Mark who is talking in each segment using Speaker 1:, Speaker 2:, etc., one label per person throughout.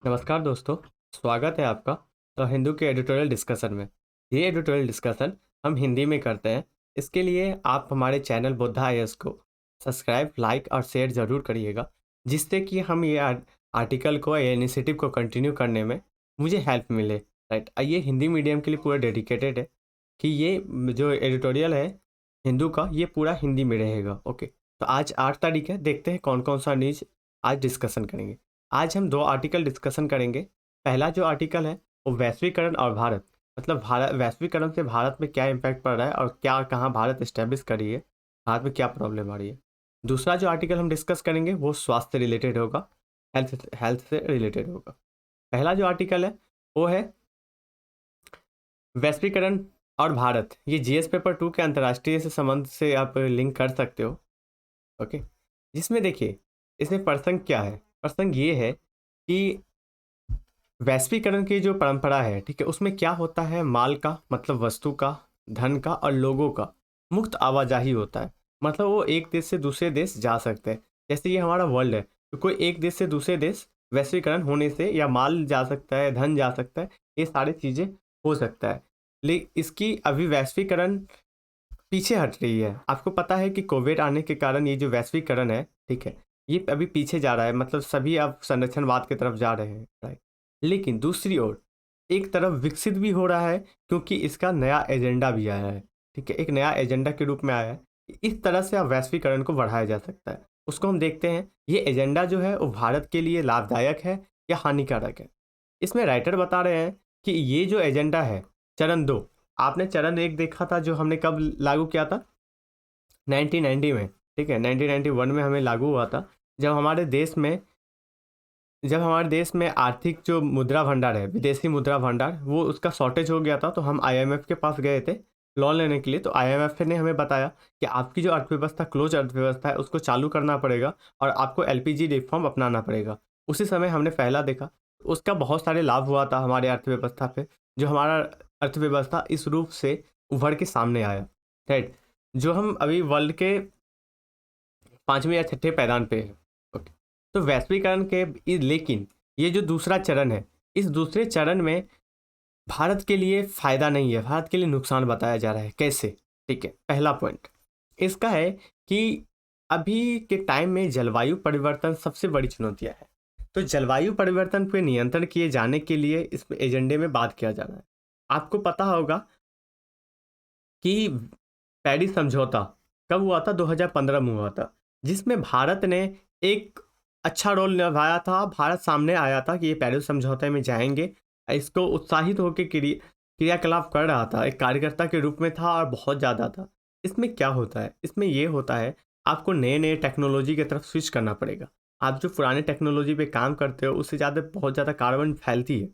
Speaker 1: नमस्कार दोस्तों, स्वागत है आपका हिंदू के एडिटोरियल डिस्कशन में। ये एडिटोरियल डिस्कशन हम हिंदी में करते हैं। इसके लिए आप हमारे चैनल बुद्धा आईएएस को सब्सक्राइब, लाइक और शेयर ज़रूर करिएगा, जिससे कि हम ये आर्टिकल को या इनिशिएटिव को कंटिन्यू करने में मुझे हेल्प मिले। राइट, ये हिंदी मीडियम के लिए पूरा डेडिकेटेड है कि ये जो एडिटोरियल है हिंदू का, ये पूरा हिंदी में रहेगा। ओके, तो आज 8 तारीख है, देखते हैं कौन कौन सा न्यूज आज डिस्कशन करेंगे। आज हम 2 आर्टिकल डिस्कशन करेंगे। पहला जो आर्टिकल है वो वैश्वीकरण और भारत, मतलब भारत वैश्वीकरण से भारत में क्या इम्पैक्ट पड़ रहा है और क्या कहाँ भारत इस्टेब्लिश कर रही है, भारत में क्या प्रॉब्लम आ रही है। दूसरा जो आर्टिकल हम डिस्कस करेंगे वो स्वास्थ्य रिलेटेड होगा, हेल्थ हेल्थ से रिलेटेड होगा। पहला जो आर्टिकल है वो है वैश्वीकरण और भारत। ये जीएस पेपर 2 के अंतर्राष्ट्रीय से संबंध से आप लिंक कर सकते हो। ओके, जिसमें देखिए इसमें प्रसंग क्या है। प्रसंग ये है कि वैश्वीकरण की जो परंपरा है, ठीक है, उसमें क्या होता है, माल का मतलब वस्तु का, धन का और लोगों का मुक्त आवाजाही होता है। मतलब वो एक देश से दूसरे देश जा सकते हैं। जैसे ये हमारा वर्ल्ड है, तो कोई एक देश से दूसरे देश वैश्वीकरण होने से या माल जा सकता है, धन जा सकता है, ये सारी चीज़ें हो सकता है। लेकिन इसकी अभी वैश्वीकरण पीछे हट रही है। आपको पता है कि कोविड आने के कारण ये जो वैश्वीकरण है, ठीक है, ये अभी पीछे जा रहा है। मतलब सभी अब संरक्षणवाद की तरफ जा रहे हैं, राइट। लेकिन दूसरी ओर एक तरफ विकसित भी हो रहा है, क्योंकि इसका नया एजेंडा भी आया है, ठीक है, एक नया एजेंडा के रूप में आया है। इस तरह से अब वैश्वीकरण को बढ़ाया जा सकता है। उसको हम देखते हैं, ये एजेंडा जो है वो भारत के लिए लाभदायक है या हानिकारक है। इसमें राइटर बता रहे हैं कि ये जो एजेंडा है, चरण 2, आपने चरण 1 देखा था जो हमने कब लागू किया था, 1990 में, ठीक है, 1991 में हमें लागू हुआ था। जब हमारे देश में जब हमारे देश में आर्थिक जो मुद्रा भंडार है, विदेशी मुद्रा भंडार, वो उसका शॉर्टेज हो गया था, तो हम आईएमएफ के पास गए थे लोन लेने के लिए। तो आईएमएफ ने हमें बताया कि आपकी जो अर्थव्यवस्था, क्लोज अर्थव्यवस्था है, उसको चालू करना पड़ेगा और आपको एलपीजी रिफॉर्म अपनाना पड़ेगा। उसी समय हमने पहला देखा, उसका बहुत सारे लाभ हुआ था हमारे अर्थव्यवस्था पे। जो हमारा अर्थव्यवस्था इस रूप से उभर के सामने आया, राइट, जो हम अभी वर्ल्ड के 5वें या 6ठे पैदान पे है। ओके, तो वैश्वीकरण के लेकिन ये जो दूसरा चरण है, इस दूसरे चरण में भारत के लिए फ़ायदा नहीं है, भारत के लिए नुकसान बताया जा रहा है। कैसे? ठीक है, पहला पॉइंट इसका है कि अभी के टाइम में जलवायु परिवर्तन सबसे बड़ी चुनौतियाँ है। तो जलवायु परिवर्तन पे नियंत्रण किए जाने के लिए इस एजेंडे में बात किया जा रहा है। आपको पता होगा कि पेरिस समझौता कब हुआ था? 2015 में हुआ था, जिसमें भारत ने एक अच्छा रोल निभाया था। भारत सामने आया था कि ये पेरिस समझौते में जाएँगे। इसको उत्साहित होके क्रियाकलाप कर रहा था, एक कार्यकर्ता के रूप में था और बहुत ज़्यादा था। इसमें क्या होता है? इसमें ये होता है, आपको नए-नए टेक्नोलॉजी की तरफ स्विच करना पड़ेगा। आप जो पुराने टेक्नोलॉजी पे काम करते हो, उससे ज़्यादा बहुत ज़्यादा कार्बन फैलती है,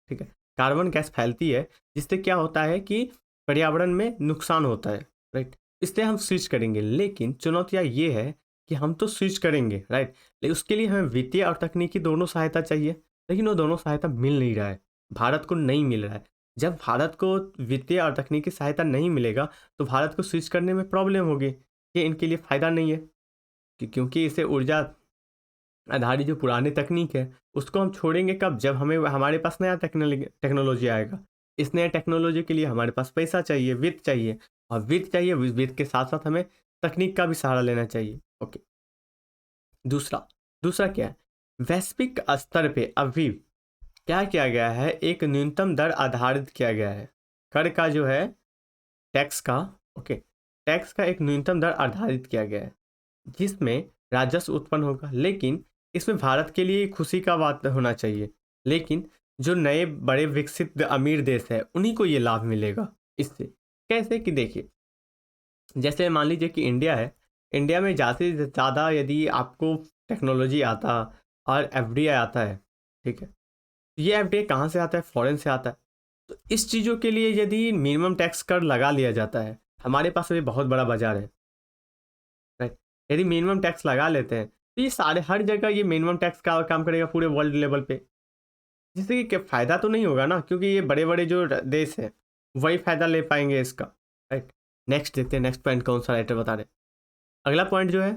Speaker 1: ठीक है? कार्बन गैस फैलती है, जिससे क्या होता है कि पर्यावरण में नुकसान होता है, राइट। इसलिए हम स्विच करेंगे, लेकिन चुनौतियाँ ये है कि हम तो स्विच करेंगे, राइट, लेकिन उसके लिए हमें वित्तीय और तकनीकी दोनों सहायता चाहिए, लेकिन वो दोनों सहायता मिल नहीं रहा है, भारत को नहीं मिल रहा है। जब भारत को वित्तीय और तकनीकी सहायता नहीं मिलेगा, तो भारत को स्विच करने में प्रॉब्लम होगी। ये इनके लिए फ़ायदा नहीं है, क्योंकि इसे ऊर्जा आधारित जो पुरानी तकनीक है, उसको हम छोड़ेंगे कब? जब हमें हमारे पास नया टेक्नोलॉजी आएगा। इस नए टेक्नोलॉजी के लिए हमारे पास पैसा चाहिए, वित्त चाहिए, और वित्त चाहिए, वित्त के साथ-साथ हमें तकनीक का भी सहारा लेना चाहिए। ओके, दूसरा दूसरा क्या है? वैश्विक स्तर पे अभी क्या किया गया है? एक न्यूनतम दर आधारित किया गया है। कर का जो है, टैक्स का, ओके, टैक्स का एक न्यूनतम दर निर्धारित किया गया है, जिसमें राजस्व उत्पन्न होगा। लेकिन इसमें भारत के लिए खुशी का बात होना चाहिए, लेकिन जो नए बड़े विकसित अमीर देश है, उन्हीं को ये लाभ मिलेगा इससे। कैसे? कि देखिए, जैसे मान लीजिए कि इंडिया है, इंडिया में ज़्यादा से ज़्यादा यदि आपको टेक्नोलॉजी आता और एफडीआई आता है, ठीक है, ये एफडीआई कहाँ से आता है? फॉरेन से आता है। तो इस चीज़ों के लिए यदि मिनिमम टैक्स कर लगा लिया जाता है, हमारे पास अभी बहुत बड़ा बाजार है, राइट। यदि मिनिमम टैक्स लगा लेते हैं, तो ये सारे हर जगह ये मिनिमम टैक्स का काम करेगा पूरे वर्ल्ड लेवल पे, जिससे कि क्या फ़ायदा तो नहीं होगा ना, क्योंकि ये बड़े बड़े जो देश हैं, वही फ़ायदा ले पाएंगे इसका, राइट। नेक्स्ट देखते हैं, नेक्स्ट पॉइंट कौन सा राइटर बता रहे हैं। अगला पॉइंट जो है,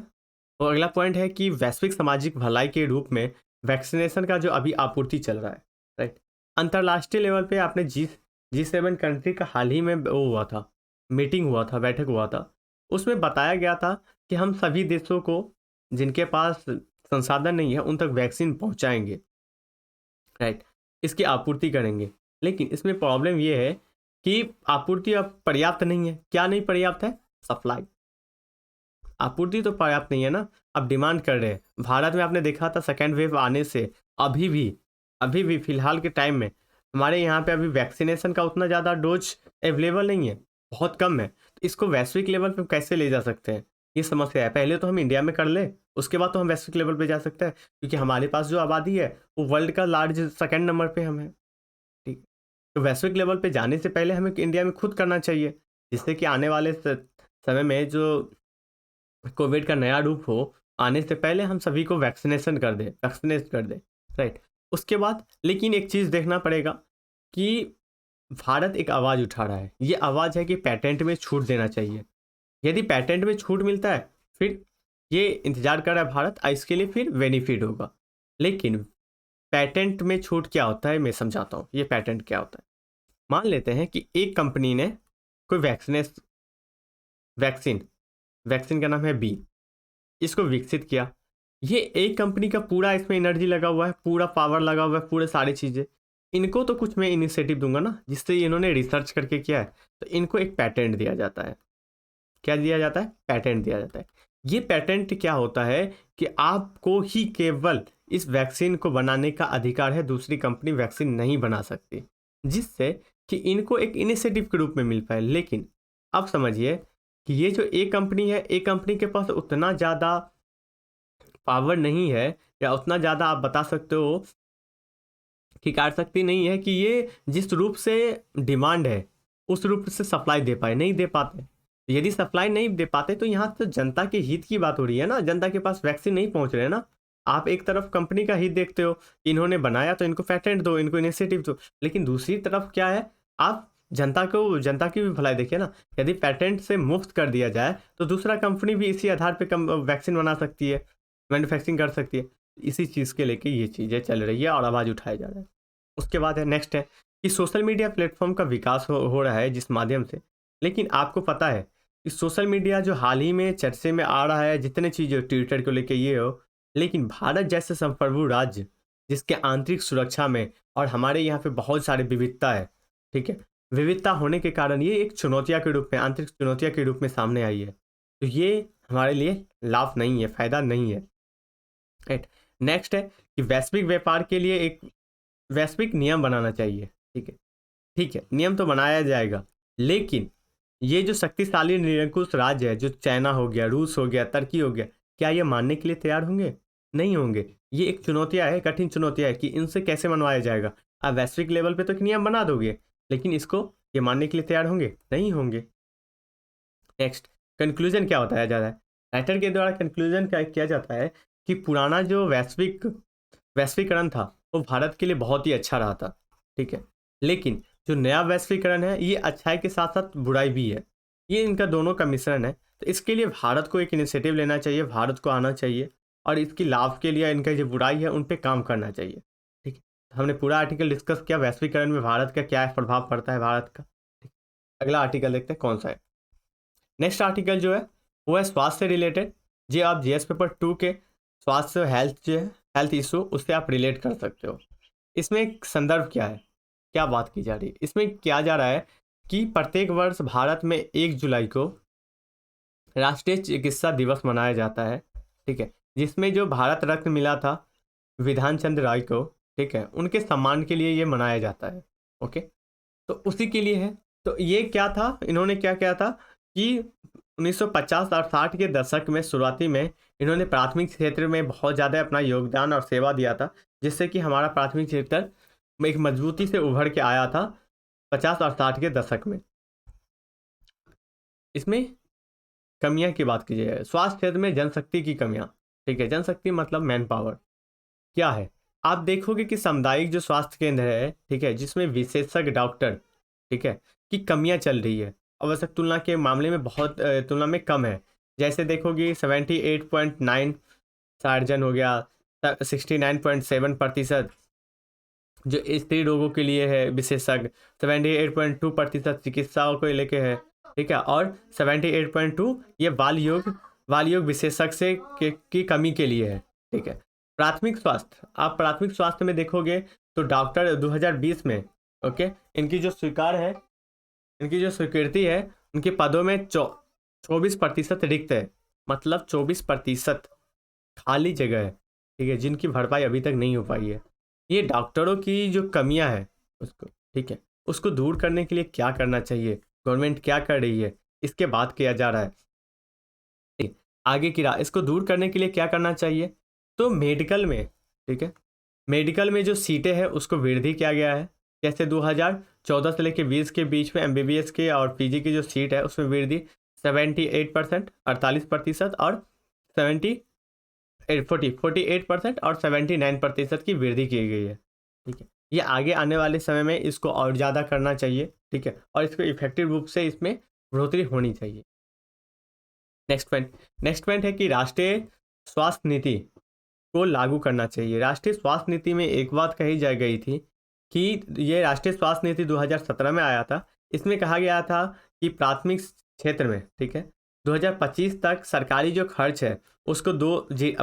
Speaker 1: वो अगला पॉइंट है कि वैश्विक सामाजिक भलाई के रूप में वैक्सीनेशन का जो अभी आपूर्ति चल रहा है, राइट। अंतर्राष्ट्रीय लेवल पे आपने G7 कंट्री का हाल ही में वो हुआ था, मीटिंग हुआ था, बैठक हुआ था। उसमें बताया गया था कि हम सभी देशों को जिनके पास संसाधन नहीं है उन तक वैक्सीन पहुंचाएंगे, राइट, इसकी आपूर्ति करेंगे। लेकिन इसमें प्रॉब्लम ये है कि आपूर्ति अब पर्याप्त नहीं है। क्या नहीं पर्याप्त है? सप्लाई। आपूर्ति तो पर्याप्त नहीं है ना, अब डिमांड कर रहे हैं। भारत में आपने देखा था सेकेंड वेव आने से अभी भी फिलहाल के टाइम में हमारे यहाँ पे अभी वैक्सीनेशन का उतना ज़्यादा डोज अवेलेबल नहीं है, बहुत कम है। तो इसको वैश्विक लेवल पे कैसे ले जा सकते हैं, ये समस्या है। पहले तो हम इंडिया में कर ले, उसके बाद तो हम वैश्विक लेवल पे जा सकते हैं, क्योंकि हमारे पास जो आबादी है वो वर्ल्ड का लार्ज सेकेंड नंबर पे हम है, ठीक। तो वैश्विक लेवल पे जाने से पहले हमें इंडिया में खुद करना चाहिए, जिससे कि आने वाले समय में जो कोविड का नया रूप हो, आने से पहले हम सभी को वैक्सीनेट कर दे, राइट। उसके बाद लेकिन एक चीज़ देखना पड़ेगा कि भारत एक आवाज़ उठा रहा है। ये आवाज़ है कि पैटेंट में छूट देना चाहिए। यदि पैटेंट में छूट मिलता है, फिर ये इंतज़ार कर रहा है भारत, इसके लिए फिर बेनिफिट होगा। लेकिन पैटेंट में छूट क्या होता है मैं समझाता हूँ, ये पैटेंट क्या होता है। मान लेते हैं कि एक कंपनी ने कोई वैक्सीन का नाम है बी, इसको विकसित किया। ये एक कंपनी का पूरा इसमें एनर्जी लगा हुआ है, पूरा पावर लगा हुआ है, पूरे सारी चीज़ें। इनको तो कुछ मैं इनिशिएटिव दूंगा ना, जिससे इन्होंने रिसर्च करके किया है, तो इनको एक पैटेंट दिया जाता है। क्या दिया जाता है? पैटेंट दिया जाता है। ये पैटेंट क्या होता है कि आपको ही केवल इस वैक्सीन को बनाने का अधिकार है, दूसरी कंपनी वैक्सीन नहीं बना सकती, जिससे कि इनको एक इनिशिएटिव के रूप में मिल पाए। लेकिन अब समझिए कि ये जो एक कंपनी है, एक कंपनी के पास उतना ज़्यादा पावर नहीं है, या उतना ज़्यादा आप बता सकते हो कि कार्यशक्ति नहीं है कि ये जिस रूप से डिमांड है उस रूप से सप्लाई दे पाए, नहीं दे पाते। यदि सप्लाई नहीं दे पाते तो यहाँ तो जनता के हित की बात हो रही है ना, जनता के पास वैक्सीन नहीं पहुँच रहे ना। आप एक तरफ कंपनी का हित देखते हो, इन्होंने बनाया तो इनको पेटेंट दो, इनको इनिशिएटिव दो। लेकिन दूसरी तरफ क्या है, आप जनता की भी भलाई देखिए ना। यदि पेटेंट से मुक्त कर दिया जाए तो दूसरा कंपनी भी इसी आधार पे वैक्सीन बना सकती है, मैन्युफैक्चरिंग कर सकती है। इसी चीज़ के लेके ये चीज़ें चल रही है और आवाज़ उठाया जा रहा है। उसके बाद है नेक्स्ट है कि सोशल मीडिया प्लेटफॉर्म का विकास हो रहा है जिस माध्यम से। लेकिन आपको पता है कि सोशल मीडिया जो हाल ही में चर्चे में आ रहा है, जितने चीज़ें ट्विटर को लेके ये हो, लेकिन भारत जैसे संप्रभु राज्य जिसके आंतरिक सुरक्षा में और हमारे यहाँ पे बहुत सारी विविधता है, ठीक है, विविधता होने के कारण ये एक चुनौतियाँ के रूप में, आंतरिक चुनौतियाँ के रूप में सामने आई है। तो ये हमारे लिए लाभ नहीं है, फायदा नहीं है, राइट। नेक्स्ट है कि वैश्विक व्यापार के लिए एक वैश्विक नियम बनाना चाहिए, ठीक है। ठीक है, नियम तो बनाया जाएगा, लेकिन ये जो शक्तिशाली निरंकुश राज्य है, जो चाइना हो गया, रूस हो गया, तुर्की हो गया, क्या ये मानने के लिए तैयार होंगे? नहीं होंगे। ये एक चुनौतियाँ है, कठिन चुनौतियाँ है कि इनसे कैसे मनवाया जाएगा। आप वैश्विक लेवल पे तो एक नियम बना दोगे, लेकिन इसको ये मानने के लिए तैयार होंगे? नहीं होंगे। नेक्स्ट, कंक्लूजन क्या होता है ज़्यादा राइटर के द्वारा कंक्लूजन क्या किया जाता है कि पुराना जो वैश्वीकरण था वो भारत के लिए बहुत ही अच्छा रहा था, ठीक है। लेकिन जो नया वैश्वीकरण है ये अच्छाई के साथ साथ बुराई भी है, ये इनका दोनों का मिश्रण है। तो इसके लिए भारत को एक इनिशिएटिव लेना चाहिए, भारत को आना चाहिए और इसकी लाभ के लिए इनका जो बुराई है उन पे काम करना चाहिए, ठीक है। तो हमने पूरा आर्टिकल डिस्कस किया वैश्वीकरण में भारत का क्या प्रभाव पड़ता है भारत का, ठीक। अगला आर्टिकल देखते हैं कौन सा है। नेक्स्ट आर्टिकल जो है वो है स्वास्थ्य से रिलेटेड। जी आप जीएस पेपर 2 के स्वास्थ्य हेल्थ जो है, हेल्थ इशू, उससे आप रिलेट कर सकते हो। इसमें एक संदर्भ क्या है, क्या बात की जा रही है, इसमें क्या जा रहा है कि प्रत्येक वर्ष भारत में 1 जुलाई को राष्ट्रीय चिकित्सा दिवस मनाया जाता है, ठीक है, जिसमें जो भारत रत्न मिला था विधान चंद्र राय को, ठीक है, उनके सम्मान के लिए ये मनाया जाता है। ओके, तो उसी के लिए है। तो ये क्या था, इन्होंने क्या किया था कि 1950 और 60 के दशक में शुरुआती में इन्होंने प्राथमिक क्षेत्र में बहुत ज़्यादा अपना योगदान और सेवा दिया था, जिससे कि हमारा प्राथमिक क्षेत्र में एक मजबूती से उभर के आया था 50 और 60 के दशक में। इसमें कमियां की बात की जाए, स्वास्थ्य क्षेत्र में जनशक्ति की कमियां, ठीक है, जनशक्ति मतलब मैन पावर क्या है। आप देखोगे कि सामुदायिक जो स्वास्थ्य केंद्र है, ठीक है, जिसमें विशेषज्ञ डॉक्टर, ठीक है, की कमियां चल रही है, आवश्यक तुलना के मामले में बहुत तुलना में कम है। जैसे देखोगे 78.9 सर्जन हो गया, 69.7% जो स्त्री रोगों के लिए है विशेषज्ञ, 78.2% चिकित्साओं को लेके है, ठीक है, और 78.2 ये बाल योग विशेषज्ञ की कमी के लिए है, ठीक है। प्राथमिक स्वास्थ्य, आप प्राथमिक स्वास्थ्य में देखोगे तो डॉक्टर 2020 में, ओके, इनकी जो स्वीकृति है, उनके पदों में 24% रिक्त है, मतलब 24% खाली जगह है, ठीक है, जिनकी भरपाई अभी तक नहीं हो पाई है। ये डॉक्टरों की जो कमियां है उसको, ठीक है, उसको दूर करने के लिए क्या करना चाहिए, गवर्नमेंट क्या कर रही है, इसके बात किया जा रहा है, ठीक है। आगे की राह, इसको दूर करने के लिए क्या करना चाहिए, तो मेडिकल में, ठीक है, मेडिकल में जो सीटें हैं उसको वृद्धि किया गया है। जैसे 2014 से लेकर 20 के बीच में एमबीबीएस के और पीजी की जो सीट है उसमें वृद्धि 78%, 48% और 48% और 79% की वृद्धि की गई है, ठीक है। ये आगे आने वाले समय में इसको और ज़्यादा करना चाहिए, ठीक है, और इसको इफेक्टिव रूप से इसमें बढ़ोतरी होनी चाहिए। नेक्स्ट पॉइंट है कि राष्ट्रीय स्वास्थ्य नीति को लागू करना चाहिए। राष्ट्रीय स्वास्थ्य नीति में एक बात कही जा गई थी कि ये राष्ट्रीय स्वास्थ्य नीति 2017 में आया था। इसमें कहा गया था कि प्राथमिक क्षेत्र में, ठीक है, 2025 तक सरकारी जो खर्च है उसको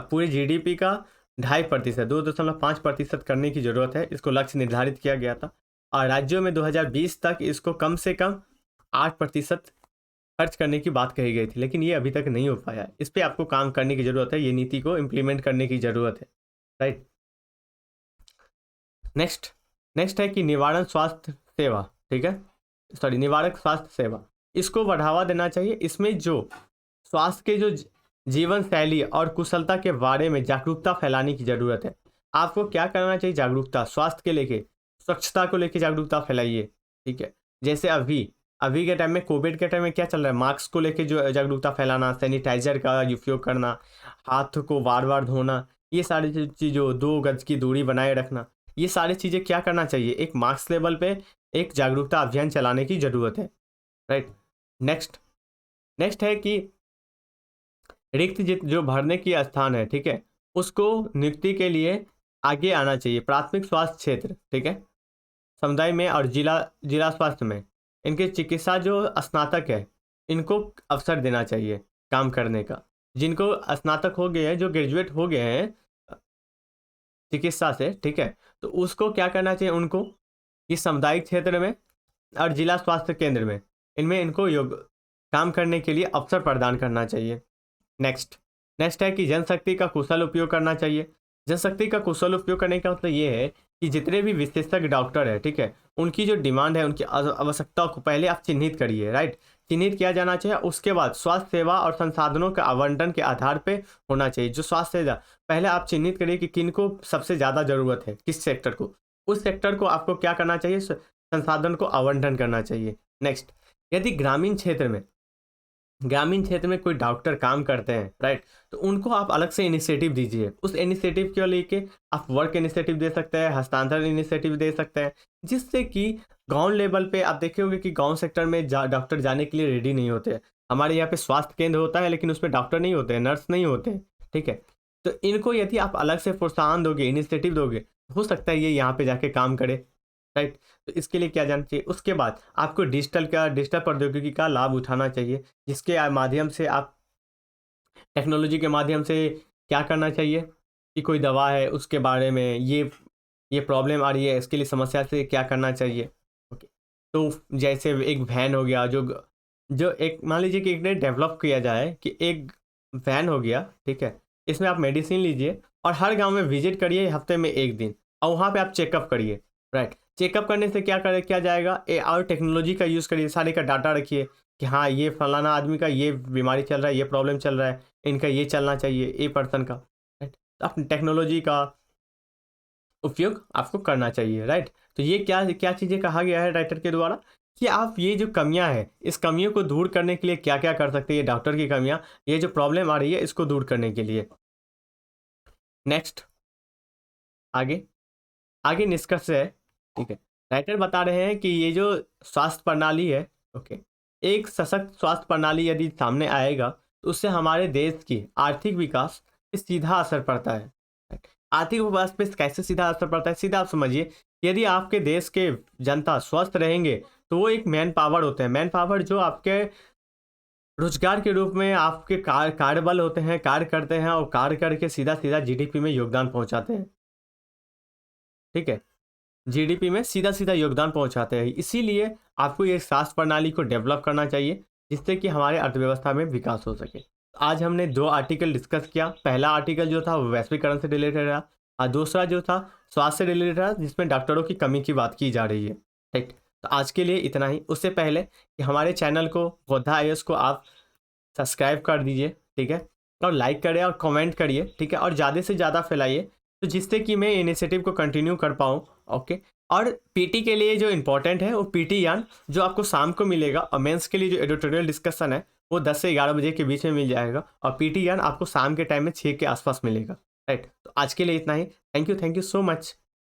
Speaker 1: पूरे जीडीपी का 2.5%, 2.5% करने की जरूरत है। इसको लक्ष्य निर्धारित किया गया था और राज्यों में 2020 तक इसको कम से कम 8% खर्च करने की बात कही गई थी, लेकिन ये अभी तक नहीं हो पाया। इस पर आपको काम करने की जरूरत है, ये नीति को इम्प्लीमेंट करने की जरूरत है, राइट। नेक्स्ट है कि निवारक स्वास्थ्य सेवा, इसको बढ़ावा देना चाहिए। इसमें जो स्वास्थ्य के जो जीवन शैली और कुशलता के बारे में जागरूकता फैलाने की जरूरत है। आपको क्या करना चाहिए, जागरूकता स्वास्थ्य के लेके, स्वच्छता को लेके जागरूकता फैलाइए, ठीक है। जैसे अभी के टाइम में, कोविड के टाइम में क्या चल रहा है, मास्क को लेके जो जागरूकता फैलाना, सैनिटाइजर का उपयोग करना, हाथ को बार बार धोना, ये सारी चीज़ों, 2 गज की दूरी बनाए रखना, ये सारी चीज़ें क्या करना चाहिए, एक मार्क्स लेवल पे एक जागरूकता अभियान चलाने की ज़रूरत है, राइट। नेक्स्ट है कि रिक्त जो भरने की स्थान है, ठीक है, उसको नियुक्ति के लिए आगे आना चाहिए। प्राथमिक स्वास्थ्य क्षेत्र, ठीक है, समुदाय में और जिला स्वास्थ्य में इनके चिकित्सा जो स्नातक है इनको अवसर देना चाहिए काम करने का। जिनको स्नातक हो गए हैं, जो ग्रेजुएट हो गए हैं चिकित्सा से, ठीक है, तो उसको क्या करना चाहिए, उनको इस सामुदायिक क्षेत्र में और जिला स्वास्थ्य केंद्र में इनको काम करने के लिए अवसर प्रदान करना चाहिए। नेक्स्ट है कि जनशक्ति का कुशल उपयोग करना चाहिए। जनशक्ति का कुशल उपयोग करने का मतलब ये है कि जितने भी विशेषज्ञ डॉक्टर है, ठीक है, उनकी जो डिमांड है, उनकी आवश्यकताओं को पहले आप चिन्हित करिए, राइट, चिन्हित किया जाना चाहिए। उसके बाद स्वास्थ्य सेवा और संसाधनों के आवंटन के आधार पे होना चाहिए। जो स्वास्थ्य सेवा पहले आप चिन्हित करिए कि किन को सबसे ज़्यादा ज़रूरत है, किस सेक्टर को, उस सेक्टर को आपको क्या करना चाहिए, संसाधन को आवंटन करना चाहिए। नेक्स्ट, यदि ग्रामीण क्षेत्र में कोई डॉक्टर काम करते हैं, राइट, तो उनको आप अलग से इनिशिएटिव दीजिए। उस इनिशिएटिव को लेके आप वर्क इनिशिएटिव दे सकते हैं, हस्तांतरण इनिशिएटिव दे सकते हैं, जिससे कि गांव लेवल पे आप देखे होंगे कि गांव सेक्टर में डॉक्टर जाने के लिए रेडी नहीं होते हैं। हमारे यहाँ पे स्वास्थ्य केंद्र होता है लेकिन उसमें डॉक्टर नहीं होते हैं, नर्स नहीं होते हैं, ठीक है। तो इनको यदि आप अलग से प्रोत्साहन दोगे, इनिशिएटिव दोगे, हो सकता है ये यहाँ पे जाके काम करे, राइट। तो इसके लिए क्या जानना चाहिए, उसके बाद आपको डिजिटल प्रौद्योगिकी का लाभ उठाना चाहिए, जिसके माध्यम से आप टेक्नोलॉजी के माध्यम से क्या करना चाहिए कि कोई दवा है उसके बारे में ये प्रॉब्लम आ रही है, इसके लिए समस्या से क्या करना चाहिए, ओके। तो जैसे एक वैन हो गया, जो एक मान लीजिए कि एक डेवलप किया जाए कि एक वैन हो गया, ठीक है, इसमें आप मेडिसिन लीजिए और हर गांव में विजिट करिए हफ्ते में 1 दिन, और वहाँ पे आप चेकअप करिए, राइट। चेकअप करने से क्या जाएगा, और टेक्नोलॉजी का यूज़ करिए, सारे का डाटा रखिए कि हाँ ये फलाना आदमी का ये बीमारी चल रहा है, ये प्रॉब्लम चल रहा है, इनका ये चलना चाहिए, ए पर्सन का, राइट। तो आप टेक्नोलॉजी का उपयोग आपको करना चाहिए, राइट। तो ये क्या क्या चीज़ें कहा गया है राइटर के द्वारा कि आप ये जो कमियां हैं, इस कमियों को दूर करने के लिए क्या क्या कर सकते हैं, ये डॉक्टर की कमियां, ये जो प्रॉब्लम आ रही है इसको दूर करने के लिए। नेक्स्ट, आगे निष्कर्ष है, ठीक है। राइटर बता रहे हैं कि ये जो स्वास्थ्य प्रणाली है, ओके, एक सशक्त स्वास्थ्य प्रणाली यदि सामने आएगा तो उससे हमारे देश की आर्थिक विकास पे सीधा असर पड़ता है, आर्थिक विकास पे कैसे सीधा असर पड़ता है? सीधा आप समझिए, यदि आपके देश के जनता स्वस्थ रहेंगे, तो वो एक मैन पावर होते हैं। मैन पावर जो आपके रोजगार के रूप में आपके कार्यबल होते हैं, कार्य करते हैं और कार्य करके सीधा-सीधा जीडीपी में योगदान पहुँचाते हैं। ठीक है? जीडीपी में सीधा-सीधा योगदान पहुँचाते हैं। इसीलिए आपको ये स्वास्थ्य प्रणाली को डेवलप करना चाहिए, जिससे कि हमारे अर्थव्यवस्था में विकास हो सके। आज हमने 2 आर्टिकल डिस्कस किया। पहला आर्टिकल जो था वो वैश्वीकरण से रिलेटेड रहा और दूसरा जो था स्वास्थ्य से रिलेटेड रहा, जिसमें डॉक्टरों की कमी की बात की जा रही है। राइट? तो आज के लिए इतना ही। उससे पहले कि हमारे चैनल को गोधा आईएएस को आप सब्सक्राइब कर दीजिए, ठीक है? और लाइक करें और कमेंट करिए, ठीक है? और ज़्यादा से ज़्यादा फैलाइए, तो जिससे कि मैं इनिशिएटिव को कंटिन्यू कर पाऊँ, ओके? और पीटी के लिए जो इम्पोर्टेंट है वो पीटी यान जो आपको शाम को मिलेगा, और मेंस के लिए जो एडिटोरियल डिस्कशन है वो 10 से 11 बजे के बीच में मिल जाएगा, और पीटी यान आपको शाम के टाइम में 6 के आसपास मिलेगा। राइट? तो आज के लिए इतना ही। Thank you so much.